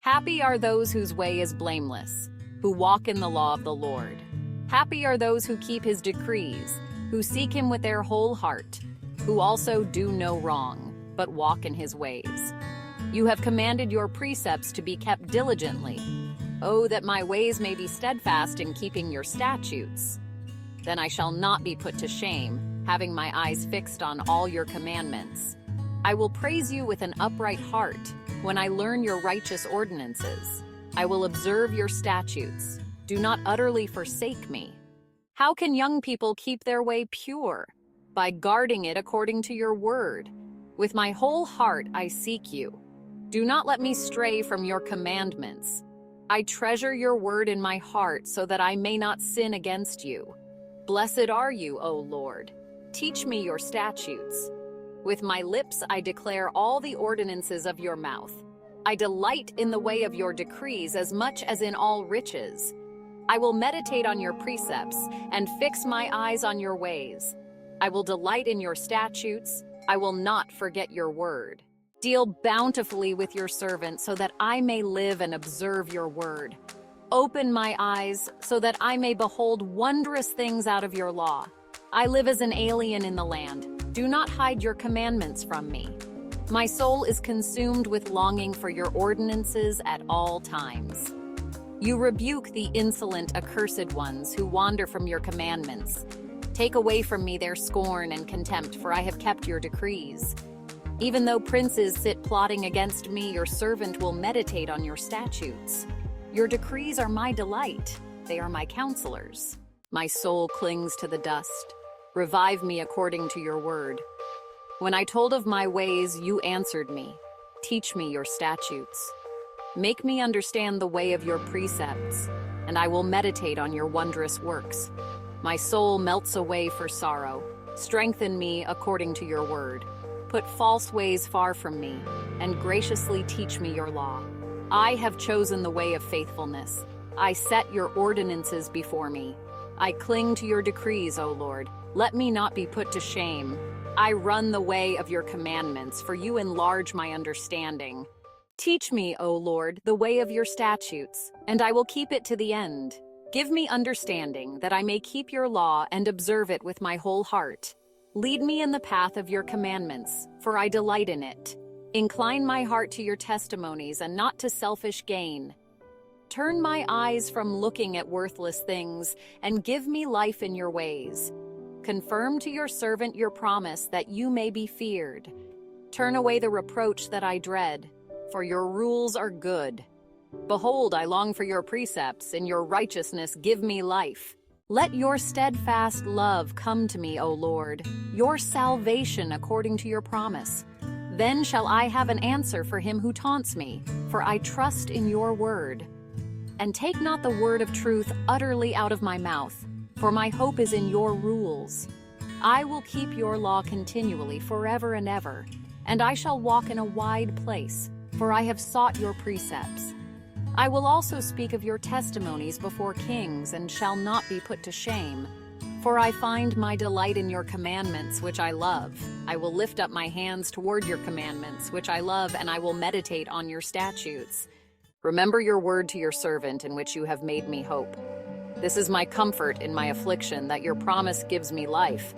Happy are those whose way is blameless, who walk in the law of the Lord. Happy are those who keep his decrees, who seek him with their whole heart, who also do no wrong, but walk in his ways. You have commanded your precepts to be kept diligently. Oh, that my ways may be steadfast in keeping your statutes. Then I shall not be put to shame, having my eyes fixed on all your commandments. I will praise you with an upright heart when I learn your righteous ordinances. I will observe your statutes. Do not utterly forsake me. How can young people keep their way pure? By guarding it according to your word. With my whole heart I seek you. Do not let me stray from your commandments. I treasure your word in my heart so that I may not sin against you. Blessed are you, O Lord. Teach me your statutes. With my lips I declare all the ordinances of your mouth. I delight in the way of your decrees as much as in all riches. I will meditate on your precepts and fix my eyes on your ways. I will delight in your statutes. I will not forget your word. Deal bountifully with your servant so that I may live and observe your word. Open my eyes so that I may behold wondrous things out of your law. I live as an alien in the land. Do not hide your commandments from me. My soul is consumed with longing for your ordinances at all times. You rebuke the insolent, accursed ones who wander from your commandments. Take away from me their scorn and contempt, for I have kept your decrees. Even though princes sit plotting against me, your servant will meditate on your statutes. Your decrees are my delight. They are my counselors. My soul clings to the dust. Revive me according to your word. When I told of my ways, you answered me. Teach me your statutes. Make me understand the way of your precepts, and I will meditate on your wondrous works. My soul melts away for sorrow. Strengthen me according to your word. Put false ways far from me, and graciously teach me your law. I have chosen the way of faithfulness. I set your ordinances before me. I cling to your decrees, O Lord. Let me not be put to shame. I run the way of your commandments, for you enlarge my understanding. Teach me, O Lord, the way of your statutes, and I will keep it to the end. Give me understanding, that I may keep your law and observe it with my whole heart. Lead me in the path of your commandments, for I delight in it. Incline my heart to your testimonies and not to selfish gain. Turn my eyes from looking at worthless things, and give me life in your ways. Confirm to your servant your promise that you may be feared. Turn away the reproach that I dread, for your rules are good. Behold, I long for your precepts. In your righteousness give me life. Let your steadfast love come to me, O Lord, your salvation according to your promise. Then shall I have an answer for him who taunts me, for I trust in your word. And take not the word of truth utterly out of my mouth, for my hope is in your rules. I will keep your law continually forever and ever, and I shall walk in a wide place, for I have sought your precepts. I will also speak of your testimonies before kings and shall not be put to shame, for I find my delight in your commandments, which I love. I will lift up my hands toward your commandments, which I love, and I will meditate on your statutes. Remember your word to your servant, in which you have made me hope. This is my comfort in my affliction, that your promise gives me life.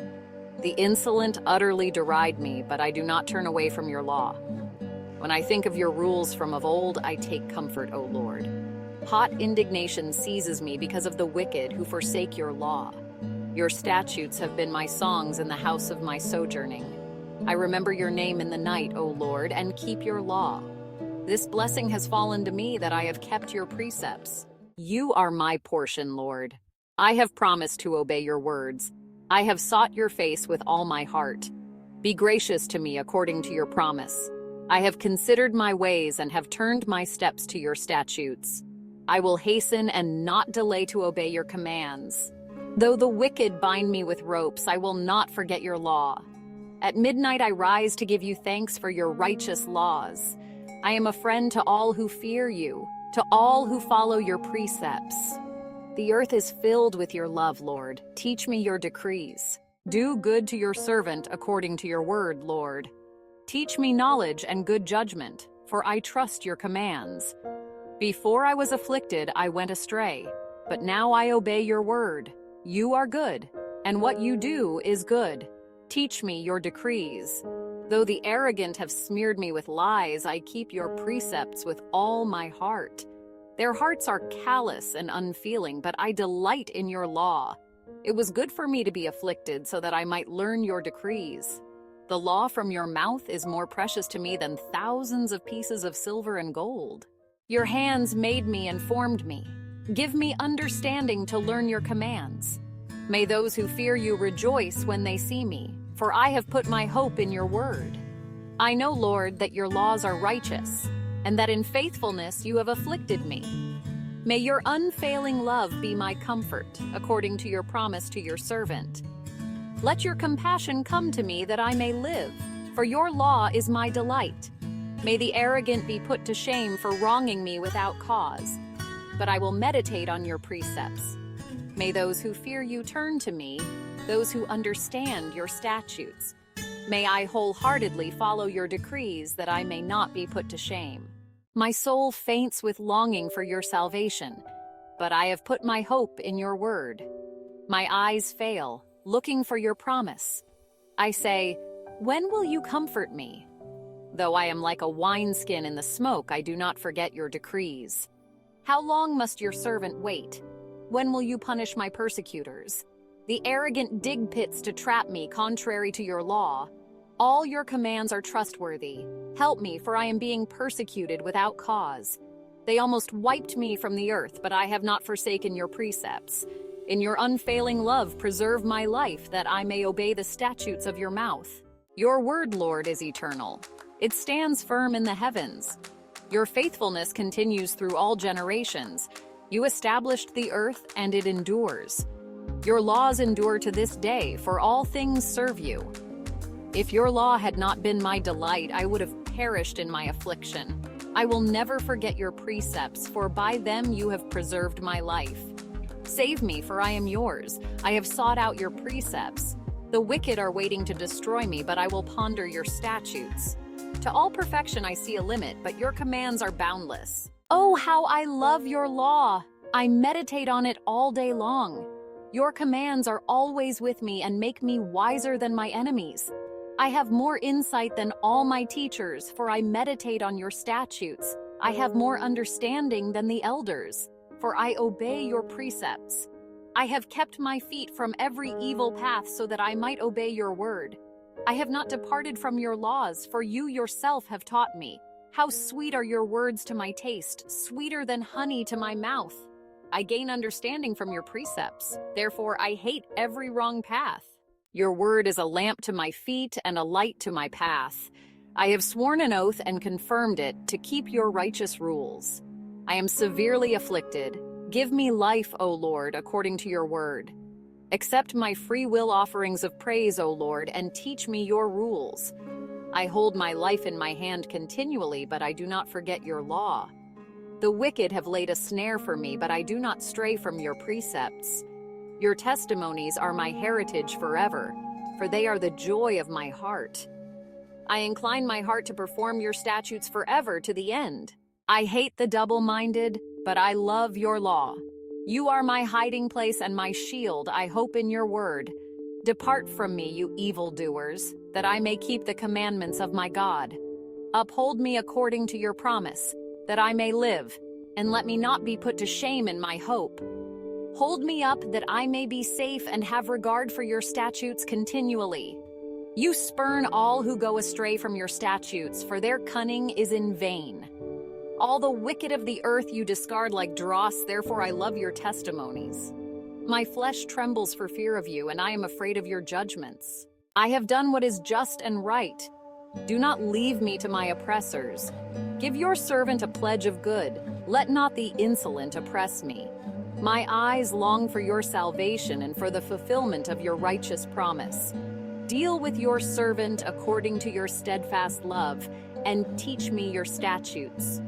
The insolent utterly deride me, but I do not turn away from your law. When I think of your rules from of old, I take comfort, O Lord. Hot indignation seizes me because of the wicked who forsake your law. Your statutes have been my songs in the house of my sojourning. I remember your name in the night, O Lord, and keep your law. This blessing has fallen to me, that I have kept your precepts. You are my portion, Lord. I have promised to obey your words. I have sought your face with all my heart. Be gracious to me according to your promise. I have considered my ways and have turned my steps to your statutes. I will hasten and not delay to obey your commands. Though the wicked bind me with ropes, I will not forget your law. At midnight I rise to give you thanks for your righteous laws. I am a friend to all who fear you, to all who follow your precepts. The earth is filled with your love, Lord. Teach me your decrees. Do good to your servant according to your word, Lord. Teach me knowledge and good judgment, for I trust your commands. Before I was afflicted, I went astray, but now I obey your word. You are good, and what you do is good. Teach me your decrees. Though the arrogant have smeared me with lies, I keep your precepts with all my heart. Their hearts are callous and unfeeling, but I delight in your law. It was good for me to be afflicted so that I might learn your decrees. The law from your mouth is more precious to me than thousands of pieces of silver and gold. Your hands made me and formed me. Give me understanding to learn your commands. May those who fear you rejoice when they see me, for I have put my hope in your word. I know, Lord, that your laws are righteous, and that in faithfulness you have afflicted me. May your unfailing love be my comfort, according to your promise to your servant. Let your compassion come to me that I may live, for your law is my delight. May the arrogant be put to shame for wronging me without cause, but I will meditate on your precepts. May those who fear you turn to me, those who understand your statutes. May I wholeheartedly follow your decrees that I may not be put to shame. My soul faints with longing for your salvation, but I have put my hope in your word. My eyes fail, looking for your promise. I say, when will you comfort me? Though I am like a wineskin in the smoke, I do not forget your decrees. How long must your servant wait? When will you punish my persecutors? The arrogant dig pits to trap me, contrary to your law. All your commands are trustworthy. Help me, for I am being persecuted without cause. They almost wiped me from the earth, but I have not forsaken your precepts. In your unfailing love, preserve my life, that I may obey the statutes of your mouth. Your word, Lord, is eternal. It stands firm in the heavens. Your faithfulness continues through all generations. You established the earth, and it endures. Your laws endure to this day, for all things serve you. If your law had not been my delight, I would have perished in my affliction. I will never forget your precepts, for by them you have preserved my life. Save me, for I am yours. I have sought out your precepts. The wicked are waiting to destroy me, but I will ponder your statutes. To all perfection I see a limit, but your commands are boundless. Oh, how I love your law! I meditate on it all day long. Your commands are always with me and make me wiser than my enemies. I have more insight than all my teachers, for I meditate on your statutes. I have more understanding than the elders, for I obey your precepts. I have kept my feet from every evil path so that I might obey your word. I have not departed from your laws, for you yourself have taught me. How sweet are your words to my taste, sweeter than honey to my mouth. I gain understanding from your precepts. Therefore, I hate every wrong path. Your word is a lamp to my feet and a light to my path. I have sworn an oath and confirmed it to keep your righteous rules. I am severely afflicted. Give me life, O Lord, according to your word. Accept my free will offerings of praise, O Lord, and teach me your rules. I hold my life in my hand continually, but I do not forget your law. The wicked have laid a snare for me, but I do not stray from your precepts. Your testimonies are my heritage forever, for they are the joy of my heart. I incline my heart to perform your statutes forever to the end. I hate the double-minded, but I love your law. You are my hiding place and my shield. I hope in your word. Depart from me, you evildoers, that I may keep the commandments of my God. Uphold me according to your promise, that I may live, and let me not be put to shame in my hope. Hold me up that I may be safe and have regard for your statutes continually. You spurn all who go astray from your statutes, for their cunning is in vain. All the wicked of the earth you discard like dross, therefore I love your testimonies. My flesh trembles for fear of you, and I am afraid of your judgments. I have done what is just and right. Do not leave me to my oppressors. Give your servant a pledge of good. Let not the insolent oppress me. My eyes long for your salvation and for the fulfillment of your righteous promise. Deal with your servant according to your steadfast love, and teach me your statutes.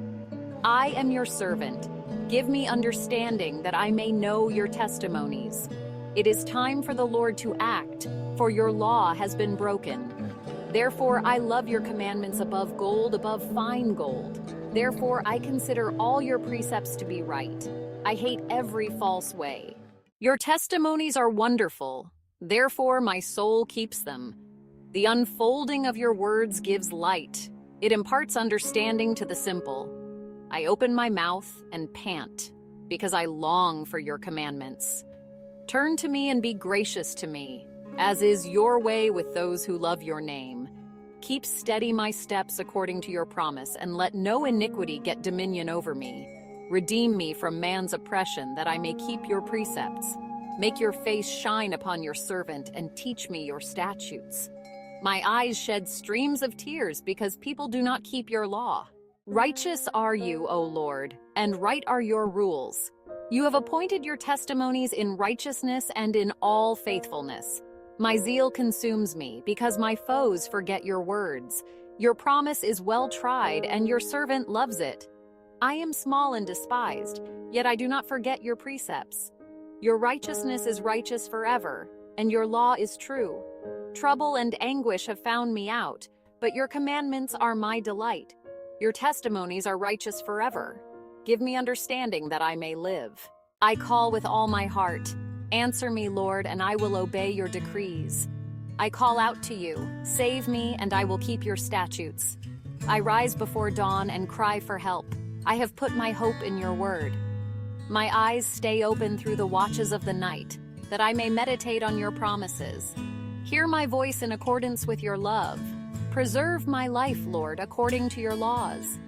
I am your servant. Give me understanding that I may know your testimonies. It is time for the Lord to act, for your law has been broken. Therefore, I love your commandments above gold, above fine gold. Therefore, I consider all your precepts to be right. I hate every false way. Your testimonies are wonderful. Therefore, my soul keeps them. The unfolding of your words gives light. It imparts understanding to the simple. I open my mouth and pant, because I long for your commandments. Turn to me and be gracious to me, as is your way with those who love your name. Keep steady my steps according to your promise, and let no iniquity get dominion over me. Redeem me from man's oppression, that I may keep your precepts. Make your face shine upon your servant, and teach me your statutes. My eyes shed streams of tears because people do not keep your law. Righteous are you, O Lord, and right are your rules. You have appointed your testimonies in righteousness and in all faithfulness. My zeal consumes me because my foes forget your words. Your promise is well tried, and your servant loves it. I am small and despised, yet I do not forget your precepts. Your righteousness is righteous forever, and your law is true. Trouble and anguish have found me out, but your commandments are my delight. Your testimonies are righteous forever. Give me understanding that I may live. I call with all my heart. Answer me, Lord, and I will obey your decrees. I call out to you. Save me, and I will keep your statutes. I rise before dawn and cry for help. I have put my hope in your word. My eyes stay open through the watches of the night, that I may meditate on your promises. Hear my voice in accordance with your love. Preserve my life, Lord, according to your laws.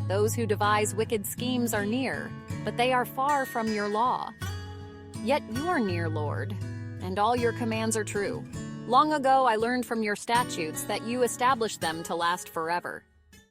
Those who devise wicked schemes are near, but they are far from your law. Yet you are near, Lord, and all your commands are true. Long ago I learned from your statutes that you established them to last forever.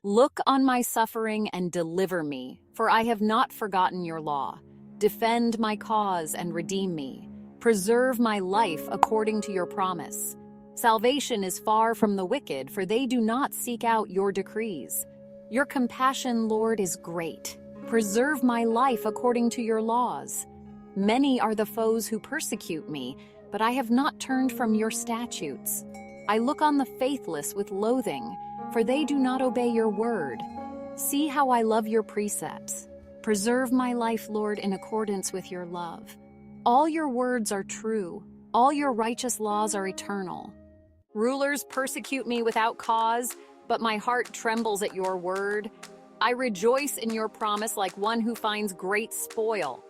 Look on my suffering and deliver me, for I have not forgotten your law. Defend my cause and redeem me. Preserve my life according to your promise. Salvation is far from the wicked, for they do not seek out your decrees. Your compassion, Lord, is great. Preserve my life according to your laws. Many are the foes who persecute me, but I have not turned from your statutes. I look on the faithless with loathing, for they do not obey your word. See how I love your precepts. Preserve my life, Lord, in accordance with your love. All your words are true. All your righteous laws are eternal. Rulers persecute me without cause, but my heart trembles at your word. I rejoice in your promise like one who finds great spoil.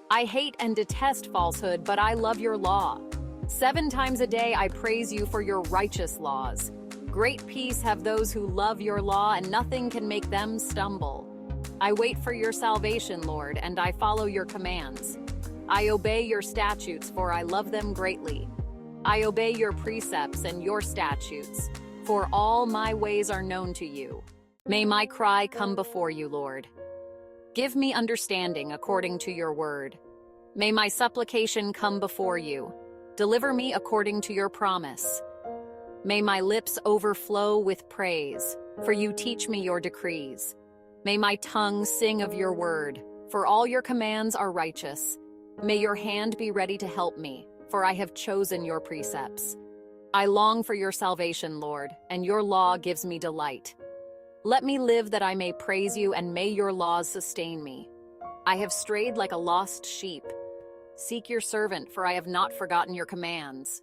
I hate and detest falsehood, but I love your law. 7 times a day I praise you for your righteous laws. Great peace have those who love your law, and nothing can make them stumble. I wait for your salvation, Lord, and I follow your commands. I obey your statutes, for I love them greatly. I obey your precepts and your statutes, for all my ways are known to you. May my cry come before you, Lord. Give me understanding according to your word. May my supplication come before you. Deliver me according to your promise. May my lips overflow with praise, for you teach me your decrees. May my tongue sing of your word, for all your commands are righteous. May your hand be ready to help me, for I have chosen your precepts. I long for your salvation, Lord, and your law gives me delight. Let me live that I may praise you, and may your laws sustain me. I have strayed like a lost sheep. Seek your servant, for I have not forgotten your commands.